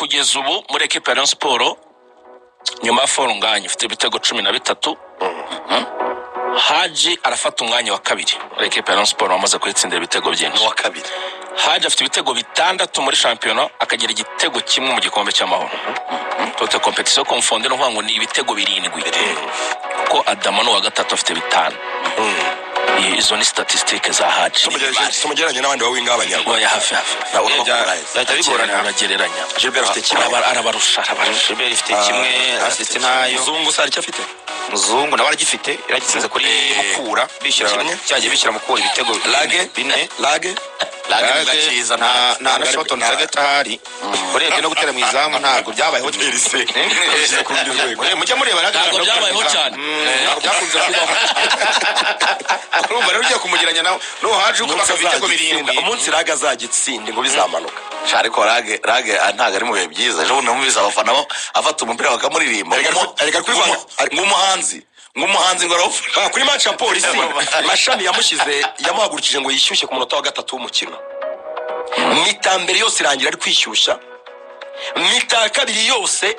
kugeza ubu muri equipe ya Rayon Sport nyuma ya Forunganye ifite ibitego 13 Haji arafata umwanya wa kabiri muri equipe ya Rayon Sport wamaze kwitsindira ibitego byinshi wa kabiri Haji afite ibitego 6 muri championnat akagira igitego kimwe mu gikombe cy'amahoro toute competition confondée no ngo ni ibitego 7 ko Adama no wa gatatu afite 5 izo ni statistique za Haji tumugeranye n'abandi bawinga abanyarwanda ya hafi aragereranya Gilbert afite kimwe arabarusha Gilbert afite kimwe assist nayo Muzungu sari cyo afite Muzungu nawe aragifite iragisinze kuri Mukura bishyira cyaje bishyira Mukura ibitego lage gakiza na shot on target ahari urebye no gutera mu izamu ntago byabayeho Elise mujye mureba ntago byabayeho cyane byakunze kubaho urumva rero ugiye kumugiranya nawe no Haji uko bakabitego 7 umunsi lage azagitsinde ngo bizamanuka ariko rage ntago ari mu bihe byiza ejo namubiza abafana bo afata umupira bakamuririmba ariko kwivanga ngumuhanzi ngo aravuga kuri match ya polisi Mashami yamushize yamuhagurukije ngo yishyushye ku munota wa 3 w'umukino mitambere yose irangira ari kwishyushya mita kabiri yose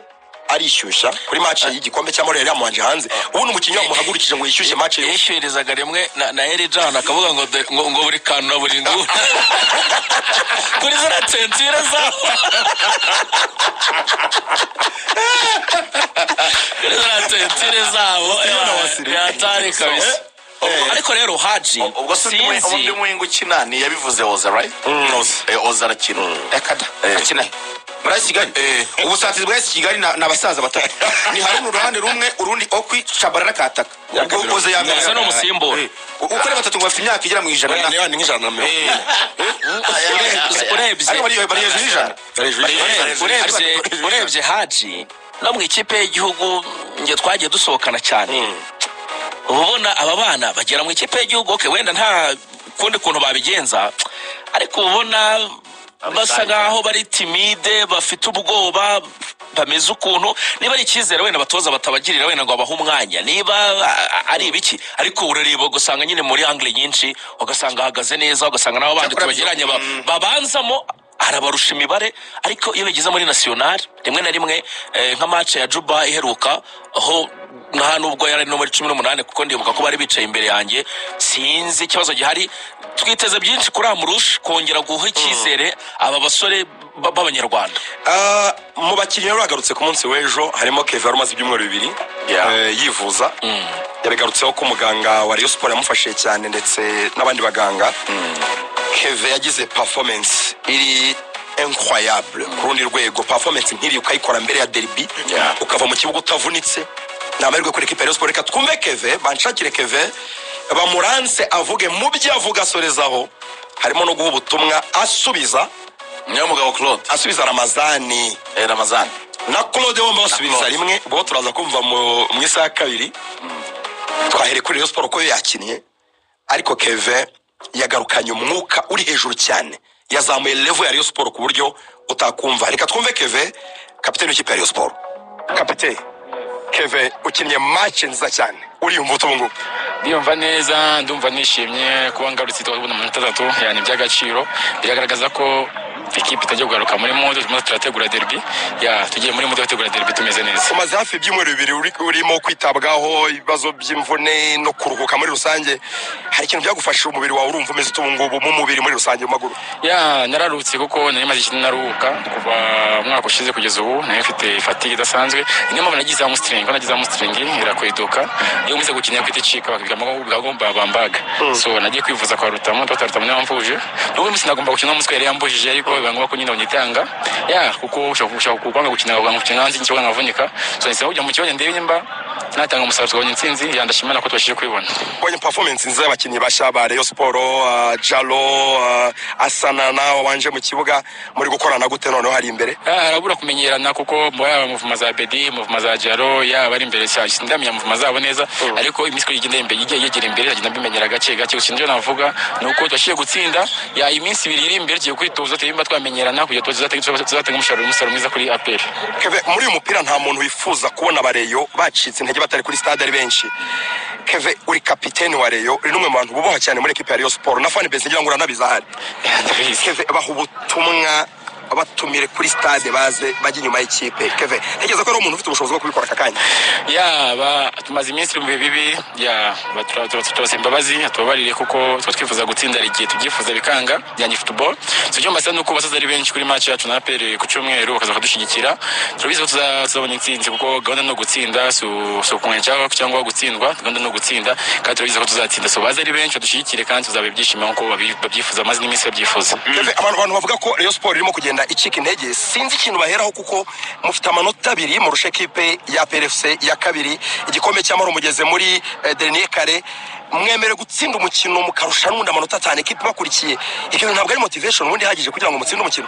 arishyushya kuri match y'igikombe cy'amahoro yari yamanje hanze ubundi umukinnyi wamuhagurukije ngo yishyushye match yishyurizaga rimwe na Erijan akavuga ngo buri kantu na buri nguru kuri zara tentire zaho kuri zara tentire zaho yatari kabisa ariko rero Haji ubwo sinzi umuhingo kinani yabivuze Oza right Oza arakina akina Kigali ubusatizi bwa Kigali n'abasaza batatu ni hari uruhande rumwe urundi okwi Shabarana kataka ukoze yameze no musimbura ukore batatu ngo bafite imyaka igera mu ijana na ni ijana na urebye Haji no mu ikipe y'igihugu nge twagiye dusohokana cyane ubona aba bana bagera mu ikipe y'igihugu okay wenda nta kundi kuntu babigenza ariko ubona basa ngaho bari timide bafite ubwoba bameze ukuntu niba ari ikizere wenda batoza batabagirira wenda ngo abahe umwanya niba ari ibiki ariko urareba gusanga nyine muri angle nyinshi ugasanga hagaze neza ugasanga nabo bandi tubageranye babanzamo arabarusha imibare ariko iyo bigeze muri national rimwe na rimwe nka match ya Juba iheruka aho nta nubwo yari no muri 18 kuko ndibuka ko bari bicaye imbere yanjye sinzi ikibazo gihari twiteze byinshi kuri Amurusha kongera guha ikizere aba basore b'abanyarwanda mu bakinnyi bagarutse ku munsi w'ejo harimo Kevin umaze ibyumweru 2 yivuza yabigarutseho ko muganga wa Rayon Sport yamufashije cyane ndetse n'abandi baganga Kevin yagize performance iri incroyable kurundi rwego performance nkiri ukayikora mbere ya derby ukava mu kibuga utavunitse namerwe kuri equipe ya Rayon Sport reka twumve Kevin banshakire Kevin bamuranse avuge mu byo avuga sorezaho harimo no guha ubutumwa asubiza niyo mugabo Claude asubiza Ramazani na Claude bomba basubiza rimwe bo turaza kumva mu isaha kabiri twahere kuri Rayon Sport ko yakinnye ariko Kevin yagarukanye umwuka uri hejuru cyane yazamuye level ya Rayon Sport ku buryo utakumva reka twumve Kevin kapiteni w'ikipe ya Rayon Sport kapiteni Kevin ukinnye match nziza cyane uri umvuto ngo ndiyumva neza ndumva nishimye kuba ngarutse twabona amanota 3 yani by'agaciro biragaragaza ko equipe itajya kugaruka muri mode turategura derby tugiye muri mode gutegura derby tumeze neza umaze hafi ibyumweru 2 urimo kwitabwaho ibibazo by'imvune no kuruhuka muri rusange hari ikintu byagufashije umubiri wawe urumva umeze ubungubu mu mubiri muri rusange mu maguru nararutse kuko nari maze ikintu naruhuka kuva mwaka ushize kugeza ubu nari mfite fatigue idasanzwe niyo mpamvu nagize hamstring irakweduka iyo muze gukina kwitecika bakigamo bwagomba bambaga so nagiye kwivuza kwa Rutamu n'amvuje n'ubu musi nagomba gukina umuswe yari yambujije ariko bangwa ko nyine unyitanga kuko ushaka kubanga gukina hanze ikibazo nkavunika so nise ujya mu kibazo ndebe nyimba natanga umusaruro w'intsinzi yandashimana ko twashije kwibona bonye performance nziza y'abakinnyi basha ba Rayon Sport Jalo Asanana wanje mu kibuga muri gukorana gute noneho hari imbere arabura kumenyerana kuko yaba muvuma za Bedi muvuma za Jalo yaba ari imbere cyane ndamenya muvuma zabo neza ariko imisiko igenda imbere yegera imbere agenda bimenyera gake ushinje navuga nuko twashiye gutsinda iminsi 2 iri imbere giye kwitoza tebimba twamenyerana kugira tuzatanga umusaruro mwiza kuri APR Kevin muri uyu mupira nta muntu wifuza kubona bareyo bacitse intege batari kuri stade ari benshi Kevin uri kapiteni wa Rayon uri numwe mu bantu bubaha cyane muri equipe ya Rayon Sport na fan base ngira ngo uranabiza hari Kevin baha ubutumwa batumire kuri stade baze bajye inyuma y'ikipe Kevin ntegeza ko ari umuntu ufite ubushobozi bwo kubikora aka kanya tumaze iminsi mu bihe bibi turabasaba imbabazi tubabarire kuko tuba twifuza gutsinda igihe tubyifuza bikanga byanjye football so icyo mbasaba nuko basaza ari benshi kuri match yacu na APR ku cyumweru bakaza bakadushyigikira turabizi ko tuzabona intsinzi kuko gahunda no gutsinda so kumenya cyangwa gutsindwa gahunda no gutsinda kandi turabizi ko tuzatsinda so baza ari benshi badushyigikire kandi tuzaba ibyishimo nko babyifuza maze n'iminsi babyifuza abantu bavuga ko Rayon Sport irimo kugenda icika intege sinzi ikintu baheraho kuko mufite amanota 2 mu rushe kipe ya PRFC ya kabiri igikombe cy'amahoro mugeze muri dernier kare mwemere gutsinda umukino mukarusha n'undi amanota 5 equipe bakurikiye ikintu ntabwo ari motivation ubundi hagije kugira ngo mutsinde umukino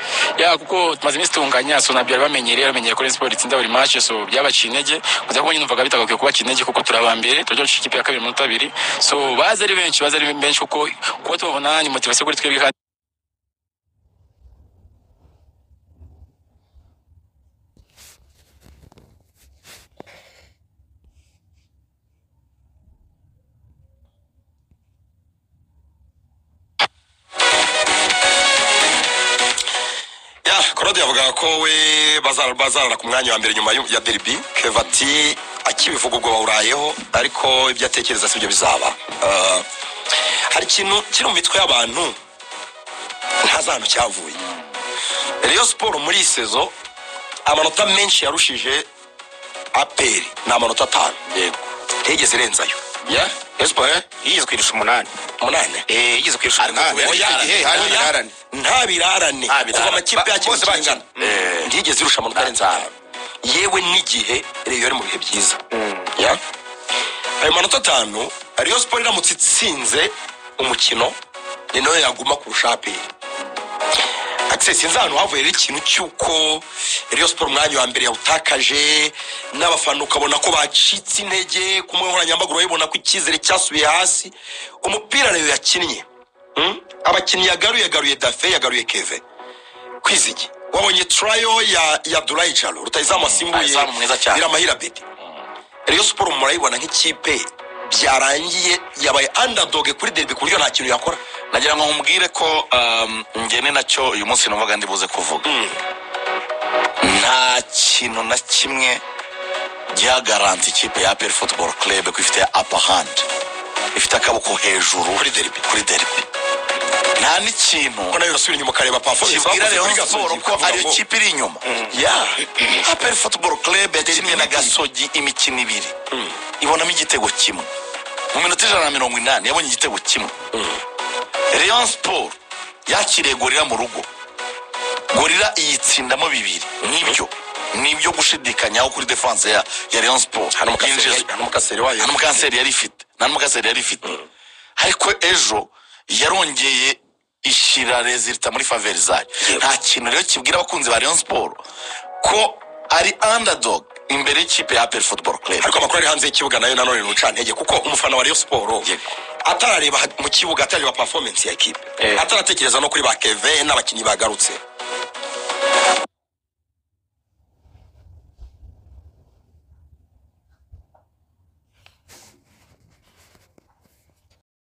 kuko tumaze iminsi tunganya so nabyo bamenyereye ko Rayon Sport itsinda buri match so byabaciye intege kuza ko nyine numvaga bitagakiye kuba kinege kuko turabambere turyo ikipe ya kabiri mu minota 2 so baza ari benshi kuko tubona ni motivation kuri twebwe Claude yavuga ko we bazarana ku mwanya wa mbere nyuma ya derby Kevati akibivuga ubwo bawurayeho ariko ibyo atekereza sibyo bizaba hari ikintu kiri mu mitwe y'abantu ntazantu cyavuye Rayon Sport muri sezo amanota menshi yarushije APR na amanota 5 yego tegeze renzayo Rayon Sport yize kwirusha 8 yize kwirusha 8 ntabirarane kuva amakipe yakiriye kingana ntigeze irusha amanota arenza yewe n'igihe Rayon yari mu bihe byiza ayo manota 5 Rayon Sport iramutse itsinze umukino ni nayo yaguma kurusha APR access inzano havuye ikintu cyuko Rayon Sport umwanya wa mbere yawutakaje n'abafana ukabona ko bacitse intege kumwe nkoranyamaguru yibona ko ikizere cyasubiye hasi umupira Rayon yakinnye abakinnyi yagaruye Dafe yagaruye Keve kwizigi wabonye trial ya Abdoulaye Jalo rutayizamu asimbuye Biramahira Bedi Rayon Sport murayibona nk'ikipe byarangiye yabaye underdog kuri derby ku buryo nta kintu yakora nagira ngo nkubwire ko ngene nacyo uyu munsi numvaga ndibuze kuvuga nta kintu na kimwe gihagaranta ikipe ya APR Football Club ko ifite upper hand ifite akaboko hejuru kuri derby nta n'ikintu ko nayo rasubira inyuma kareba performance kibwira Rayon Sport ko ari ikipe iri inyuma APR Football Club yakinnye na Gasogi imikino 2 ibonamo igitego kimwe mu minota 180 yabonye igitego kimwe Rayon Sport yakiriye Gorilla mu rugo Gorilla iyitsindamo 2 nibyo gushidikanyaho kuri defense ya Rayon Sport hano mukaseri wayo hano mukaseri yari ifite ariko ejo yarongeye ishira resulta muri faveur zayo nta kintu rero kibwira abakunzi ba Rayon Sport ko ari underdog imbere y'ikipe ya APR Football Club ariko amakuru ari hanze y'ikibuga nayo nanone n'ucantege kuko umufana wa Rayon Sport atarareba mu kibuga atareba performance ya equipe ataratekereza no kuri ba Kevin n'abakinnyi bagarutse